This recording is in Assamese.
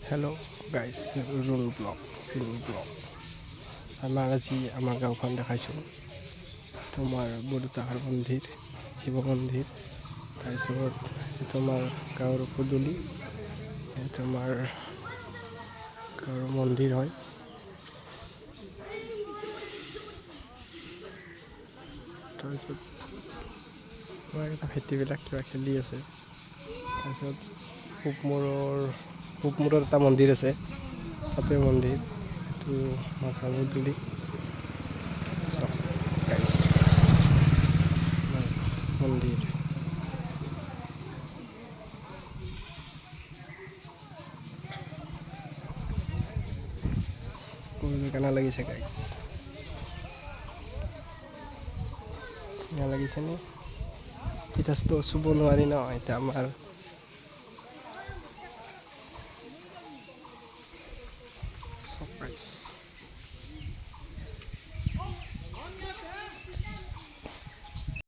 হেল্ল' গাইজ, ৰুল ব্লগ আজি আমাৰ গাঁওখন দেখাইছোঁ। তোমাৰ বৰতাহাৰ মন্দিৰ, শিৱ মন্দিৰ, তাৰপিছত এইটো আমাৰ গাঁৱৰ পদূলি, এইটো আমাৰ গাঁৱৰ মন্দিৰ হয়। তাৰপিছত আমাৰ এটা ভাইটিবিলাক কিবা খেলি আছে। তাৰপিছত পূবমূৰৰ এটা মন্দিৰ আছে, তাতে মন্দিৰ, এইটো আমাৰ গাঁৱৰ পদূলি। মন্দিৰ কেনে লাগিছে গাইজ? ধুনীয়া লাগিছে নে? ইটাচটো চুব নোৱাৰি ন, এতিয়া আমাৰ গাইজ।